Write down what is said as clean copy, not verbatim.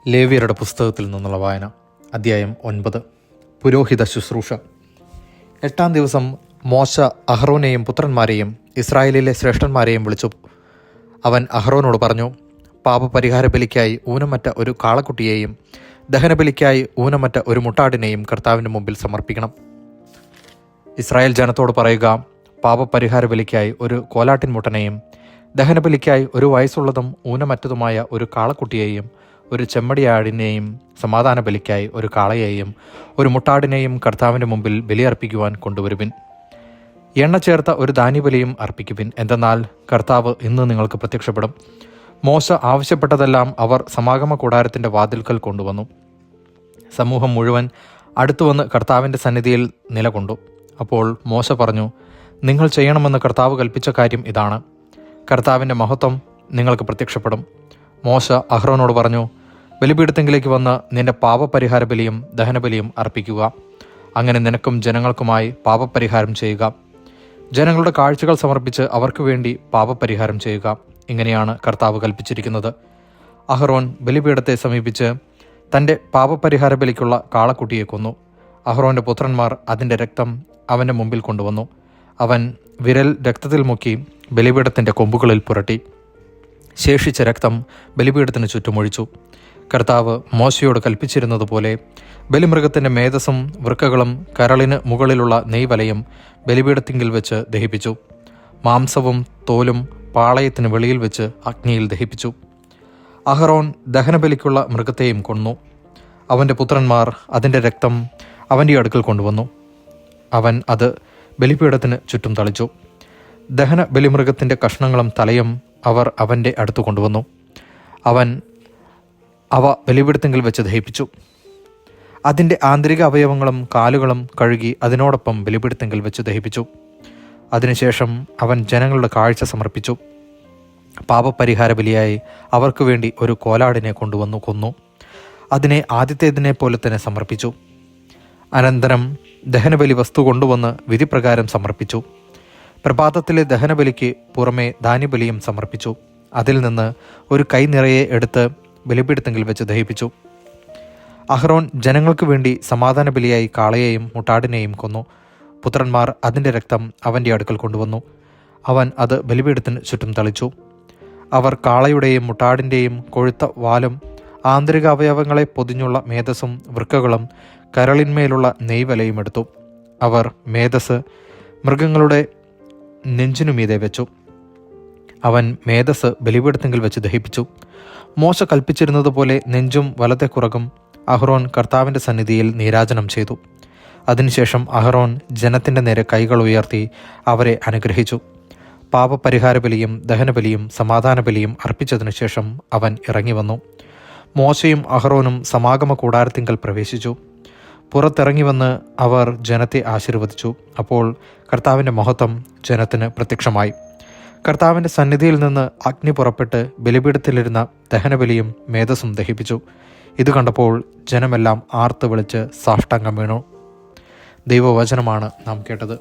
ലേവ്യരുടെ പുസ്തകത്തിൽ നിന്നുള്ള വായന, അധ്യായം 9. പുരോഹിത ശുശ്രൂഷ. 8-ാം ദിവസം മോശ അഹ്റോനെയും പുത്രന്മാരെയും ഇസ്രായേലിലെ ശ്രേഷ്ഠന്മാരെയും വിളിച്ചു. അവൻ അഹ്റോനോട് പറഞ്ഞു, പാപപരിഹാര ബലിക്കായി ഊനമറ്റ ഒരു കാളക്കുട്ടിയെയും ദഹനബലിക്കായി ഊനമറ്റ ഒരു മുട്ടാടിനെയും കർത്താവിൻ്റെ മുമ്പിൽ സമർപ്പിക്കണം. ഇസ്രായേൽ ജനത്തോട് പറയുക, പാപപരിഹാര ബലിക്കായി ഒരു കോലാട്ടിൻ മുട്ടനെയും ദഹനബലിക്കായി ഒരു വയസ്സുള്ളതും ഊനമറ്റതുമായ ഒരു കാളക്കുട്ടിയെയും ഒരു ചെമ്മടിയാടിനെയും സമാധാന ബലിക്കായി ഒരു കാളയെയും ഒരു മുട്ടാടിനെയും കർത്താവിൻ്റെ മുമ്പിൽ ബലിയർപ്പിക്കുവാൻ കൊണ്ടുവരുവിൻ. എണ്ണ ചേർത്ത ഒരു ധാന്യബലിയും അർപ്പിക്കുവിൻ. എന്തെന്നാൽ കർത്താവ് ഇന്ന് നിങ്ങൾക്ക് പ്രത്യക്ഷപ്പെടും. മോശ ആവശ്യപ്പെട്ടതെല്ലാം അവർ സമാഗമ കൂടാരത്തിൻ്റെ വാതിൽക്കൽ കൊണ്ടുവന്നു. സമൂഹം മുഴുവൻ അടുത്തുവന്ന് കർത്താവിൻ്റെ സന്നിധിയിൽ നിലകൊണ്ടു. അപ്പോൾ മോശ പറഞ്ഞു, നിങ്ങൾ ചെയ്യണമെന്ന് കർത്താവ് കൽപ്പിച്ച കാര്യം ഇതാണ്. കർത്താവിൻ്റെ മഹത്വം നിങ്ങൾക്ക് പ്രത്യക്ഷപ്പെടും. മോശ അഹ്റോനോട് പറഞ്ഞു, ബലിപീഠത്തെങ്കിലേക്ക് വന്ന് നിന്റെ പാപപരിഹാര ബലിയും ദഹനബലിയും അർപ്പിക്കുക. അങ്ങനെ നിനക്കും ജനങ്ങൾക്കുമായി പാപപരിഹാരം ചെയ്യുക. ജനങ്ങളുടെ കാഴ്ചകൾ സമർപ്പിച്ച് അവർക്ക് വേണ്ടി പാപപരിഹാരം ചെയ്യുക. ഇങ്ങനെയാണ് കർത്താവ് കൽപ്പിച്ചിരിക്കുന്നത്. അഹ്റോൻ ബലിപീഠത്തെ സമീപിച്ച് തൻ്റെ പാപപരിഹാര ബലിക്കുള്ള കാളക്കുട്ടിയെ കൊന്നു. അഹ്റോൻ്റെ പുത്രന്മാർ അതിൻ്റെ രക്തം അവൻ്റെ മുമ്പിൽ കൊണ്ടുവന്നു. അവൻ വിരൽ രക്തത്തിൽ മുക്കി ബലിപീഠത്തിൻ്റെ കൊമ്പുകളിൽ പുരട്ടി. ശേഷിച്ച രക്തം ബലിപീഠത്തിന് ചുറ്റുമൊഴിച്ചു. കർത്താവ് മോശയോട് കൽപ്പിച്ചിരുന്നതുപോലെ ബലിമൃഗത്തിൻ്റെ മേധസ്സും വൃക്കകളും കരളിന് മുകളിലുള്ള നെയ്വലയും ബലിപീഠത്തിങ്കിൽ വെച്ച് ദഹിപ്പിച്ചു. മാംസവും തോലും പാളയത്തിന് വെളിയിൽ വെച്ച് അഗ്നിയിൽ ദഹിപ്പിച്ചു. അഹ്റോൻ ദഹനബലിക്കുള്ള മൃഗത്തെയും കൊന്നു. അവൻ്റെ പുത്രന്മാർ അതിൻ്റെ രക്തം അവൻ്റെ അടുക്കൽ കൊണ്ടുവന്നു. അവൻ അത് ബലിപീഠത്തിന് ചുറ്റും തളിച്ചു. ദഹന ബലിമൃഗത്തിൻ്റെ കഷ്ണങ്ങളും തലയും അവർ അവൻ്റെ അടുത്ത് കൊണ്ടുവന്നു. അവൻ അവ ബലിപീഠത്തിങ്കിൽ വെച്ച് ദഹിപ്പിച്ചു. അതിൻ്റെ ആന്തരിക അവയവങ്ങളും കാലുകളും കഴുകി അതിനോടൊപ്പം ബലിപീഠത്തിങ്കിൽ വെച്ച് ദഹിപ്പിച്ചു. അതിനുശേഷം അവൻ ജനങ്ങളുടെ കാഴ്ച സമർപ്പിച്ചു. പാപപരിഹാര ബലിയായി അവർക്ക് വേണ്ടി ഒരു കോലാടിനെ കൊണ്ടുവന്നു കൊന്നു. അതിനെ ആദ്യത്തേതിനെ പോലെ തന്നെ സമർപ്പിച്ചു. അനന്തരം ദഹനബലി വസ്തു കൊണ്ടുവന്ന് വിധിപ്രകാരം സമർപ്പിച്ചു. പ്രഭാതത്തിലെ ദഹനബലിക്ക് പുറമെ ധാന്യബലിയും സമർപ്പിച്ചു. അതിൽ നിന്ന് ഒരു കൈ നിറയെ എടുത്ത് ബലിപീഠത്തെങ്കിൽ വെച്ച് ദഹിപ്പിച്ചു. അഹ്റോൻ ജനങ്ങൾക്ക് വേണ്ടി സമാധാന ബലിയായി കാളയെയും മുട്ടാടിനെയും കൊന്നു. പുത്രന്മാർ അതിൻ്റെ രക്തം അവൻ്റെ അടുക്കൽ കൊണ്ടുവന്നു. അവൻ അത് ബലിപീഠത്തിന് ചുറ്റും തളിച്ചു. അവർ കാളയുടെയും മുട്ടാടിൻ്റെയും കൊഴുത്ത വാലും ആന്തരിക അവയവങ്ങളെ പൊതിഞ്ഞുള്ള മേധസ്സും വൃക്കകളും കരളിന്മേലുള്ള നെയ്വലയും എടുത്തു. അവർ മേധസ് മൃഗങ്ങളുടെ നെഞ്ചിനുമീതെ വെച്ചു. അവൻ മേധസ് ബലിപീഠത്തെങ്കിൽ വെച്ച് ദഹിപ്പിച്ചു. മോശ കൽപ്പിച്ചിരുന്നതുപോലെ നെഞ്ചും വലത്തെ കുറകും അഹ്റോൻ കർത്താവിൻ്റെ സന്നിധിയിൽ നീരാജനം ചെയ്തു. അതിനുശേഷം അഹ്റോൻ ജനത്തിൻ്റെ നേരെ കൈകൾ ഉയർത്തി അവരെ അനുഗ്രഹിച്ചു. പാപപരിഹാര ബലിയും ദഹനബലിയും സമാധാന ബലിയും അർപ്പിച്ചതിനു ശേഷം അവൻ ഇറങ്ങി വന്നു. മോശയും അഹ്റോനും സമാഗമ കൂടാരത്തിങ്കൽ പ്രവേശിച്ചു. പുറത്തിറങ്ങി വന്ന് അവർ ജനത്തെ ആശീർവദിച്ചു. അപ്പോൾ കർത്താവിൻ്റെ മഹത്വം ജനത്തിന് പ്രത്യക്ഷമായി. കർത്താവിൻ്റെ സന്നിധിയിൽ നിന്ന് അഗ്നി പുറപ്പെട്ട് ബലിപീഠത്തിലിരുന്ന ദഹനബലിയും മേധസ്സും ദഹിപ്പിച്ചു. ഇത് കണ്ടപ്പോൾ ജനമെല്ലാം ആർത്ത് വിളിച്ച് സാഷ്ടാംഗം വീണു. ദൈവവചനമാണ് നാം കേട്ടത്.